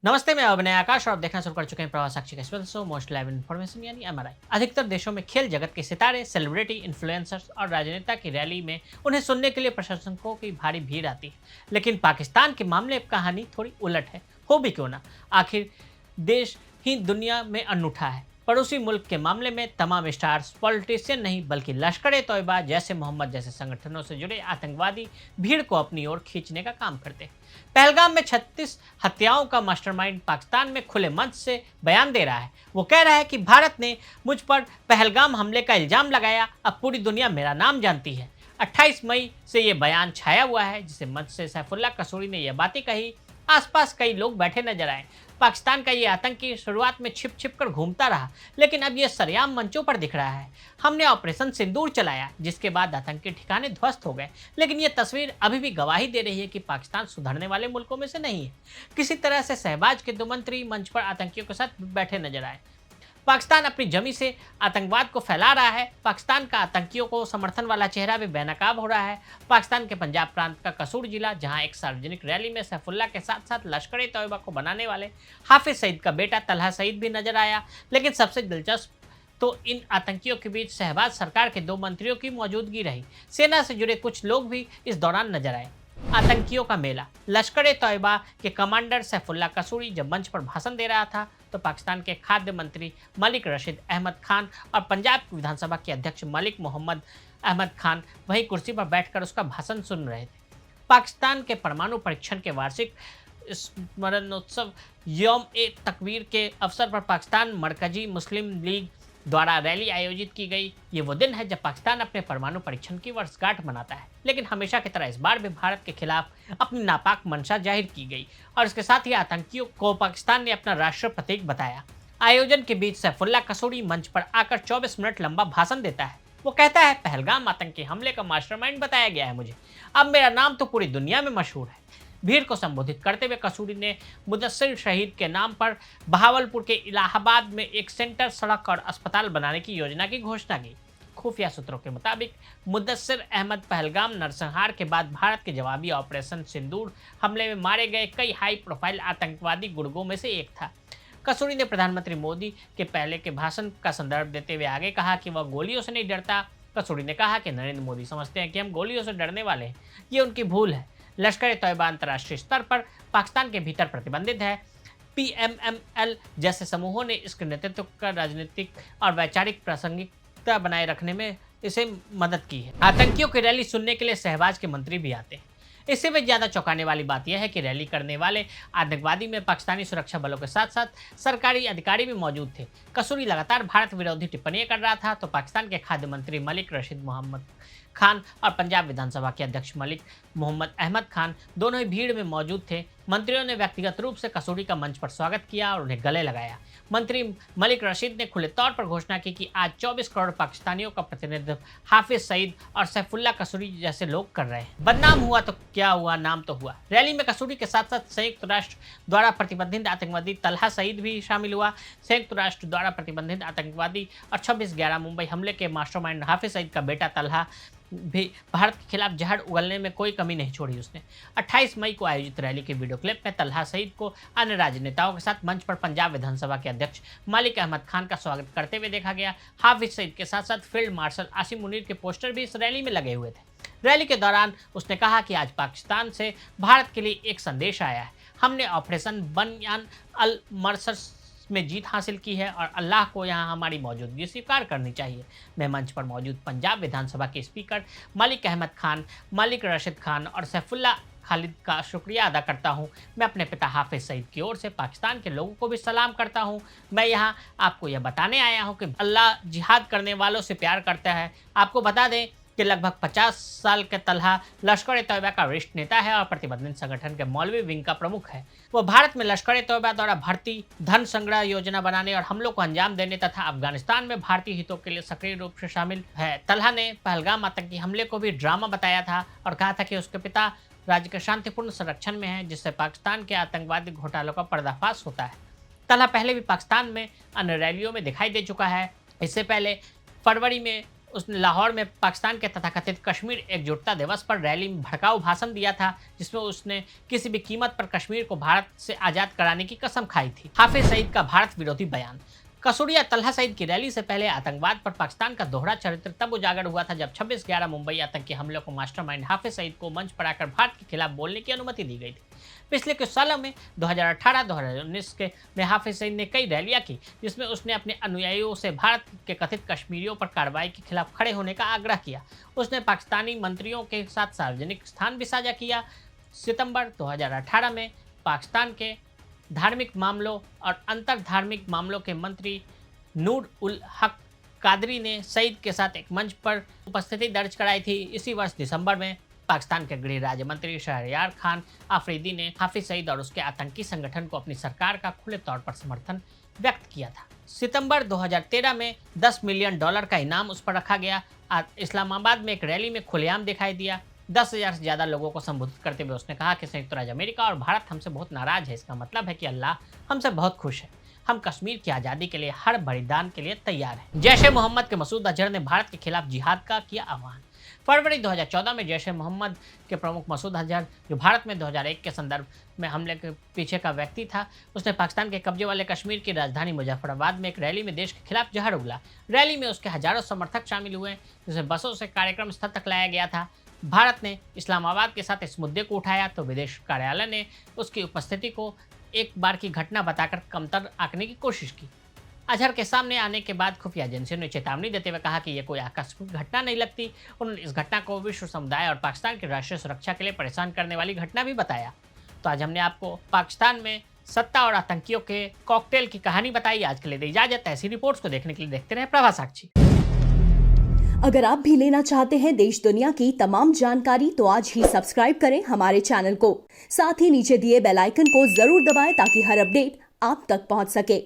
नमस्ते, मैं अभिनय आकाश और आप देखना शुरू कर चुके हैं प्रवास Sakshi express show most live information यानी एमआरआई। अधिकतर देशों में खेल जगत के सितारे, सेलिब्रिटी, इन्फ्लुएंसर्स और राजनेता की रैली में उन्हें सुनने के लिए प्रशंसकों की भारी भीड़ आती है। लेकिन पाकिस्तान के मामले में कहानी थोड़ी उलट है। हो भी क्यों ना, आखिर देश ही दुनिया में अनूठा है। पड़ोसी मुल्क के मामले में तमाम स्टार्स पॉलिटिशियन नहीं बल्कि लश्कर ए तोयबा जैसे मोहम्मद जैसे संगठनों से जुड़े आतंकवादी भीड़ को अपनी ओर खींचने का काम करते हैं। पहलगाम में 36 हत्याओं का मास्टरमाइंड पाकिस्तान में खुले मंच से बयान दे रहा है। वो कह रहा है कि भारत ने मुझ पर पहलगाम हमले का इल्जाम लगाया, अब पूरी दुनिया मेरा नाम जानती है। 28 मई से ये बयान छाया हुआ है, जिसे मंच से सैफुल्लाह कसूरी ने यह बातें कही। आसपास कई लोग बैठे नजर आए। पाकिस्तान का ये आतंकी शुरुआत में छिप छिप कर घूमता रहा, लेकिन अब ये सरेआम मंचों पर दिख रहा है। हमने ऑपरेशन सिंदूर चलाया, जिसके बाद आतंकी ठिकाने ध्वस्त हो गए, लेकिन ये तस्वीर अभी भी गवाही दे रही है कि पाकिस्तान सुधरने वाले मुल्कों में से नहीं है। किसी तरह से शहबाज के दो मंत्री मंच पर आतंकियों के साथ बैठे नजर आए। पाकिस्तान अपनी जमी से आतंकवाद को फैला रहा है। पाकिस्तान का आतंकियों को समर्थन वाला चेहरा भी बेनकाब हो रहा है। पाकिस्तान के पंजाब प्रांत का कसूर जिला, जहां एक सार्वजनिक रैली में सैफुल्लाह के साथ साथ लश्कर ए तोयबा को बनाने वाले हाफिज सईद का बेटा तलहा सईद भी नजर आया। लेकिन सबसे दिलचस्प तो इन आतंकियों के बीच शहबाज सरकार के दो मंत्रियों की मौजूदगी रही। सेना से जुड़े कुछ लोग भी इस दौरान नजर आए। आतंकियों का मेला। लश्कर ए तोयबा के कमांडर सैफुल्लाह कसूरी जब मंच पर भाषण दे रहा था, तो पाकिस्तान के खाद्य मंत्री मलिक रशीद अहमद खान और पंजाब विधानसभा के अध्यक्ष मलिक मोहम्मद अहमद खान वही कुर्सी पर बैठकर उसका भाषण सुन रहे थे। पाकिस्तान के परमाणु परीक्षण के वार्षिक स्मरणोत्सव यौम ए तकबीर के अवसर पर पाकिस्तान मरकजी मुस्लिम लीग द्वारा रैली आयोजित की गई। ये वो दिन है जब पाकिस्तान अपने परमाणु परीक्षण की वर्षगांठ मनाता है। लेकिन हमेशा की तरह इस बार भी भारत के खिलाफ अपनी नापाक मंशा जाहिर की गई और इसके साथ ही आतंकियों को पाकिस्तान ने अपना राष्ट्र प्रतीक बताया। आयोजन के बीच सैफुल्लाह कसूरी मंच पर आकर 24 मिनट लंबा भाषण देता है। वो कहता है, पहलगाम आतंकी हमले का मास्टरमाइंड बताया गया है मुझे, अब मेरा नाम तो पूरी दुनिया में मशहूर है। भीड़ को संबोधित करते हुए कसूरी ने मुदस्सिर शहीद के नाम पर बहावलपुर के इलाहाबाद में एक सेंटर, सड़क और अस्पताल बनाने की योजना की घोषणा की। खुफिया सूत्रों के मुताबिक मुदस्सिर अहमद पहलगाम नरसंहार के बाद भारत के जवाबी ऑपरेशन सिंदूर हमले में मारे गए कई हाई प्रोफाइल आतंकवादी गुर्गों में से एक था। कसूरी ने प्रधानमंत्री मोदी के पहले के भाषण का संदर्भ देते हुए आगे कहा कि वह गोलियों से नहीं डरता। कसूरी ने कहा कि नरेंद्र मोदी समझते हैं कि हम गोलियों से डरने वाले हैं, ये उनकी भूल है। लश्कर ए तोयबा अंतर्राष्ट्रीय स्तर पर पाकिस्तान के भीतर प्रतिबंधित है। पीएमएमएल जैसे समूहों ने इसके नेतृत्व का राजनीतिक और वैचारिक प्रासंगिकता बनाए रखने में इसे मदद की है। आतंकियों की रैली सुनने के लिए शहबाज के मंत्री भी आते हैं। इससे भी ज़्यादा चौंकाने वाली बात यह है कि रैली करने वाले आतंकवादी में पाकिस्तानी सुरक्षा बलों के साथ साथ सरकारी अधिकारी भी मौजूद थे। कसूरी लगातार भारत विरोधी टिप्पणियां कर रहा था, तो पाकिस्तान के खाद्य मंत्री मलिक रशीद मोहम्मद खान और पंजाब विधानसभा के अध्यक्ष मलिक मोहम्मद अहमद खान दोनों ही भीड़ में मौजूद थे। मंत्रियों ने व्यक्तिगत रूप से कसूरी का मंच पर स्वागत किया और उन्हें गले लगाया। मंत्री मलिक रशीद ने खुले तौर पर घोषणा की कि आज 24 करोड़ पाकिस्तानियों का प्रतिनिधित्व हाफिज सईद और सैफुल्लाह कसूरी जैसे लोग कर रहे हैं। बदनाम हुआ तो क्या हुआ, नाम तो हुआ। रैली में कसूरी के साथ साथ संयुक्त राष्ट्र द्वारा प्रतिबंधित आतंकवादी तलहा सईद भी शामिल हुआ। संयुक्त राष्ट्र द्वारा प्रतिबंधित आतंकवादी और 26/11 मुंबई हमले के मास्टरमाइंड हाफिज सईद का बेटा तलहा भी भारत के खिलाफ जहर उगलने में कोई कमी नहीं छोड़ी उसने। 28 मई को आयोजित रैली के वीडियो क्लिप में तलहा सईद को अन्य राजनेताओं के साथ मंच पर पंजाब विधानसभा के अध्यक्ष मलिक अहमद खान का स्वागत करते हुए देखा गया। हाफिज सईद के साथ साथ फील्ड मार्शल आसिम मुनीर के पोस्टर भी इस रैली में लगे हुए थे। रैली के दौरान उसने कहा कि आज पाकिस्तान से भारत के लिए एक संदेश आया है। हमने ऑपरेशन बनियान अल मरसस में जीत हासिल की है और अल्लाह को यहाँ हमारी मौजूदगी स्वीकार करनी चाहिए। मैं मंच पर मौजूद पंजाब विधानसभा के स्पीकर मलिक अहमद खान, मलिक रशीद खान और सैफुल्लाह खालिद का शुक्रिया अदा करता हूँ। मैं अपने पिता हाफिज सईद की ओर से पाकिस्तान के लोगों को भी सलाम करता हूँ। मैं यहाँ आपको यह बताने आया हूँ कि अल्लाह जिहाद करने वालों से प्यार करता है। आपको बता दें कि लगभग 50 साल के तलहा लश्कर ए तोयबा का वरिष्ठ नेता है और प्रतिबंधित संगठन के मौलवी विंग का प्रमुख है। वो भारत में लश्कर ए तोयबा द्वारा भर्ती, धन संग्रह योजना बनाने और हमलों को अंजाम देने तथा अफगानिस्तान में भारतीय हितों के लिए सक्रिय रूप से शामिल है। तलहा ने पहलगाम आतंकी हमले को भी ड्रामा बताया था और कहा था कि उसके पिता राज्य के शांतिपूर्ण संरक्षण में है, जिससे पाकिस्तान के आतंकवादी घोटालों का पर्दाफाश होता है। तलहा पहले भी पाकिस्तान में अन्य रैलियों में दिखाई दे चुका है। इससे पहले फरवरी में उसने लाहौर में पाकिस्तान के तथाकथित कश्मीर एकजुटता दिवस पर रैली में भड़काऊ भाषण दिया था, जिसमें उसने किसी भी कीमत पर कश्मीर को भारत से आज़ाद कराने की कसम खाई थी। हाफिज सईद का भारत विरोधी बयान। कसूरिया तल्हा सईद की रैली से पहले आतंकवाद पर पाकिस्तान का दोहरा चरित्र तब उजागर हुआ था जब 26/11 मुंबई आतंकी हमले को मास्टरमाइंड हाफिज सईद को मंच पर आकर भारत के खिलाफ बोलने की अनुमति दी गई थी। पिछले कुछ सालों में 2018-2019 में हाफिज सईद ने कई रैलियां की, जिसमें उसने अपने अनुयायियों से भारत के कथित कश्मीरियों पर कार्रवाई के खिलाफ खड़े होने का आग्रह किया। उसने पाकिस्तानी मंत्रियों के साथ सार्वजनिक स्थान भी साझा किया। सितंबर 2018 में पाकिस्तान के धार्मिक मामलों और अंतर धार्मिक मामलों के मंत्री नूर उल हक कादरी ने सईद के साथ एक मंच पर उपस्थिति दर्ज कराई थी। इसी वर्ष दिसंबर में पाकिस्तान के गृह राज्य मंत्री शहरयार खान आफरीदी ने हाफिज सईद और उसके आतंकी संगठन को अपनी सरकार का खुले तौर पर समर्थन व्यक्त किया था। सितंबर 2013 में $10 मिलियन का इनाम उस पर रखा गया। इस्लामाबाद में एक रैली में खुलेआम दिखाई दिया। 10,000 से ज़्यादा लोगों को संबोधित करते हुए उसने कहा कि संयुक्त राज्य अमेरिका और भारत हमसे बहुत नाराज है। इसका मतलब है कि अल्लाह हमसे बहुत खुश है। हम कश्मीर की आज़ादी के लिए हर बलिदान के लिए तैयार हैं। जैश ए मोहम्मद के मसूद अजहर ने भारत के खिलाफ जिहाद का किया आह्वान। फरवरी 2014 में जैश ए मोहम्मद के प्रमुख मसूद अजहर, जो भारत में 2001 के संदर्भ में हमले के पीछे का व्यक्ति था, उसने पाकिस्तान के कब्जे वाले कश्मीर की राजधानी मुजफ्फराबाद में एक रैली में देश के खिलाफ जहर उगला। रैली में उसके हजारों समर्थक शामिल हुए, जिसे बसों से कार्यक्रम स्थल तक लाया गया था। भारत ने इस्लामाबाद के साथ इस मुद्दे को उठाया तो विदेश कार्यालय ने उसकी उपस्थिति को एक बार की घटना बताकर कमतर आंकने की कोशिश की। अजहर के सामने आने के बाद खुफिया एजेंसियों ने चेतावनी देते हुए कहा कि यह कोई आकस्मिक घटना नहीं लगती। उन्होंने इस घटना को विश्व समुदाय और पाकिस्तान की राष्ट्रीय सुरक्षा के लिए परेशान करने वाली घटना भी बताया। तो आज हमने आपको पाकिस्तान में सत्ता और आतंकियों के कॉकटेल की कहानी बताई। आज के लिए दी इजाजत। ऐसी रिपोर्ट्स को देखने के लिए देखते रहे प्रभा साक्षी। अगर आप भी लेना चाहते हैं देश दुनिया की तमाम जानकारी तो आज ही सब्सक्राइब करें हमारे चैनल को। साथ ही नीचे दिए बेल आइकन को जरूर दबाएं ताकि हर अपडेट आप तक पहुंच सके।